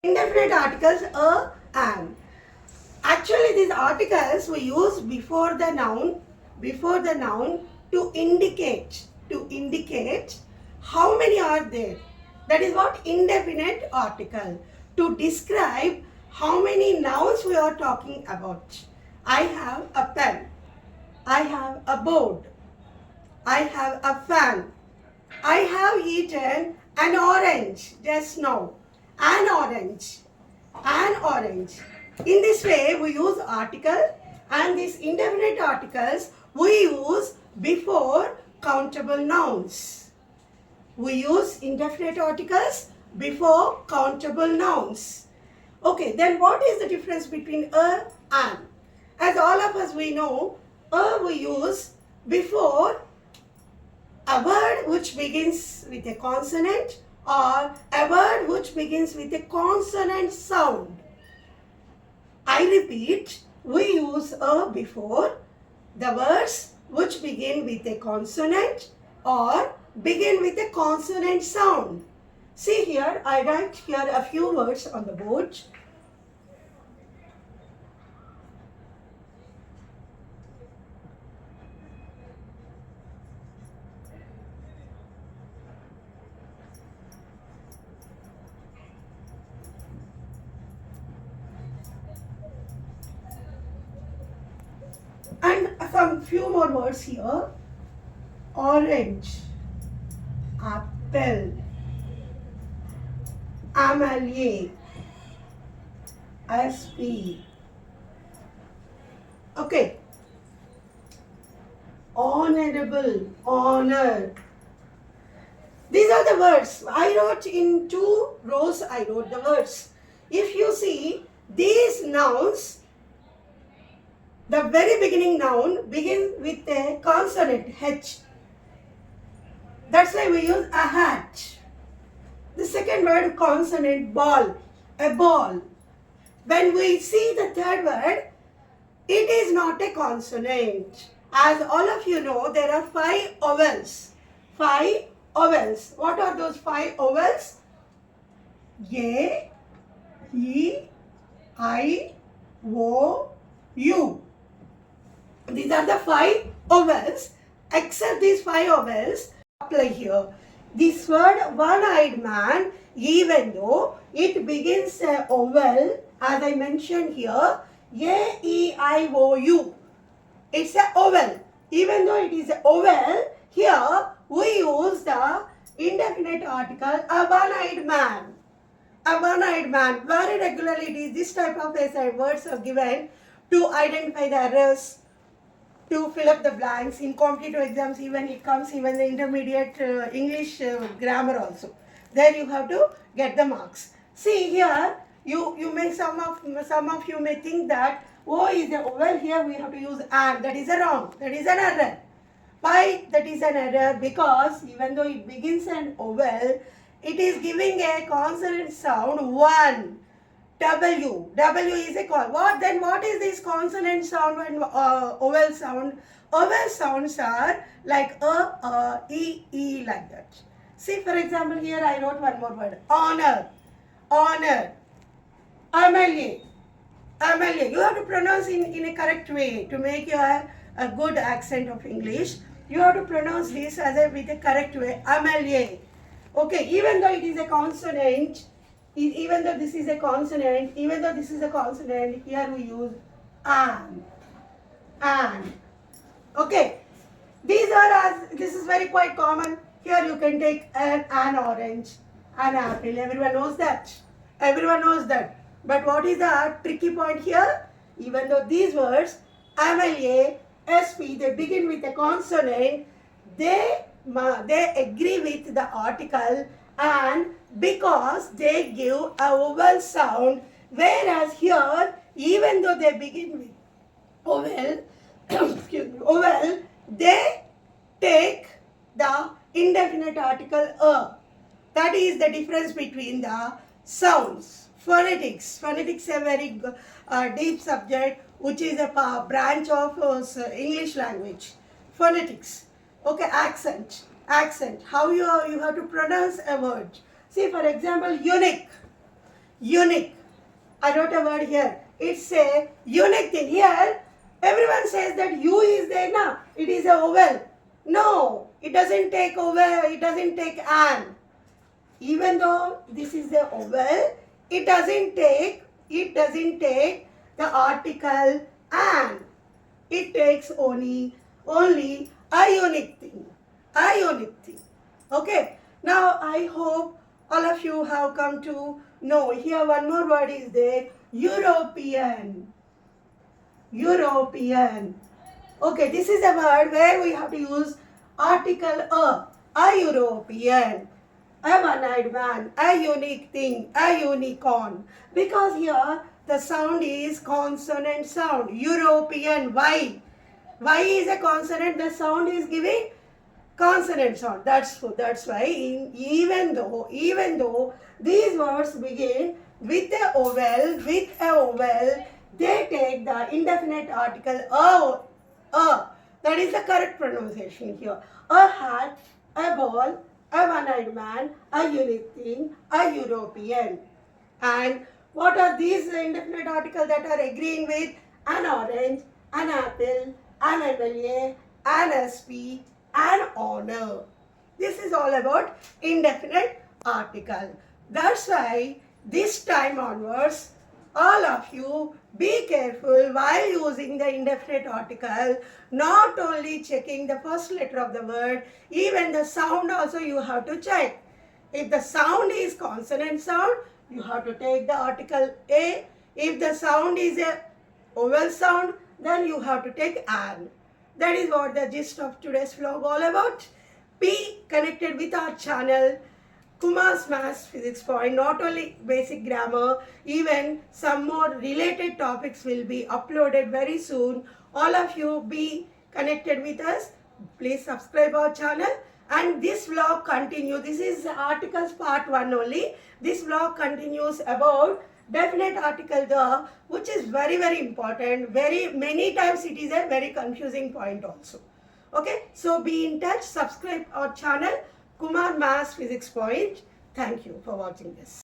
Indefinite articles an. Actually, these articles we use before the noun to indicate how many are there. That is what indefinite article. To describe how many nouns we are talking about. I have a pen. I have a board. I have a fan. I have eaten an orange just now. An orange. An orange. In this way, we use article, and these indefinite articles we use before countable nouns. We use indefinite articles before countable nouns. Okay, then what is the difference between a and? As all of us we know, a we use before a word which begins with a consonant or a word which begins with a consonant sound. I repeat, we use a before the words which begin with a consonant or begin with a consonant sound. See here, I write here a few words on the board. And some few more words here. Orange, apple, amelie, sp. Okay. Honorable, honor. These are the words. I wrote in 2 rows, I wrote the words. If you see these nouns, the very beginning noun begins with a consonant H. That's why we use a hat. The second word consonant ball, a ball. When we see the third word, it is not a consonant. As all of you know, there are 5 vowels. 5 vowels. What are those 5 vowels? A, E, I, O, U. These are the 5 vowels. Except these 5 vowels apply here. This word one-eyed man, even though it begins a vowel, as I mentioned here, A, E, I, O, U. It's a vowel. Even though it is a vowel, here we use the indefinite article a one-eyed man. A one-eyed man. Very regularly it is this type of words are given to identify the errors, to fill up the blanks. In competitive exams even it comes, even the intermediate English grammar also. There you have to get the marks. See here, you may some of you may think that is a vowel, here we have to use and. That is a wrong. That is an error. Why that is an error? Because even though it begins an vowel, it is giving a consonant sound one. W. W is a call. What is this consonant sound and vowel sound? Vowel sounds are like e, like that. See, for example, here I wrote one more word. Honor. Honor. Amelie. Amelie. You have to pronounce in a correct way to make your a good accent of English. You have to pronounce this with a correct way. Amelie. Okay, even though it is a consonant, even though this is a consonant, here we use an. An. Okay. This is very quite common. Here you can take an orange, an apple. Everyone knows that. Everyone knows that. But what is the tricky point here? Even though these words, amelie, sp, they begin with a consonant, they agree with the article and because they give a vowel sound, whereas here, even though they begin with vowel, vowel, they take the indefinite article a. That is the difference between the sounds. Phonetics. Phonetics is a very deep subject which is a branch of English language. Phonetics. Okay, accent. Accent. How you have to pronounce a word. See, for example, unique. unique. I wrote a word here. It's a unique thing. Here, everyone says that U is there now. It is a vowel. No, it doesn't take vowel. It doesn't take an. Even though this is the vowel, it doesn't take the article an. It takes only a unique thing. A unique thing. Okay. Now I hope all of you have come to know. Here one more word is there. European. European. Okay, this is a word where we have to use article a European, a one-eyed man, a unique thing, a unicorn. Because here the sound is consonant sound. European. Why? Y is a consonant. The sound is giving consonant sound. That's why even though these words begin with a vowel, they take the indefinite article a. That is the correct pronunciation here. A hat, a ball, a one-eyed man, a unique thing, a European. And what are these indefinite articles that are agreeing with? An orange, an apple, an MLA, an SP, an honor. This is all about indefinite article. That's why this time onwards, all of you be careful while using the indefinite article, not only checking the first letter of the word, even the sound also you have to check. If the sound is consonant sound, you have to take the article a. If the sound is a vowel sound, then you have to take an. That is what the gist of today's vlog all about. Be connected with our channel, Kumar's Maths Physics Point. Not only basic grammar, even some more related topics will be uploaded very soon. All of you be connected with us. Please subscribe our channel. And this vlog continues. This is articles part 1 only. This vlog continues about definite article the, which is very important. Very many times it is a very confusing point also. Okay, so be in touch. Subscribe our channel, Kumar Maths Physics Point. Thank you for watching this.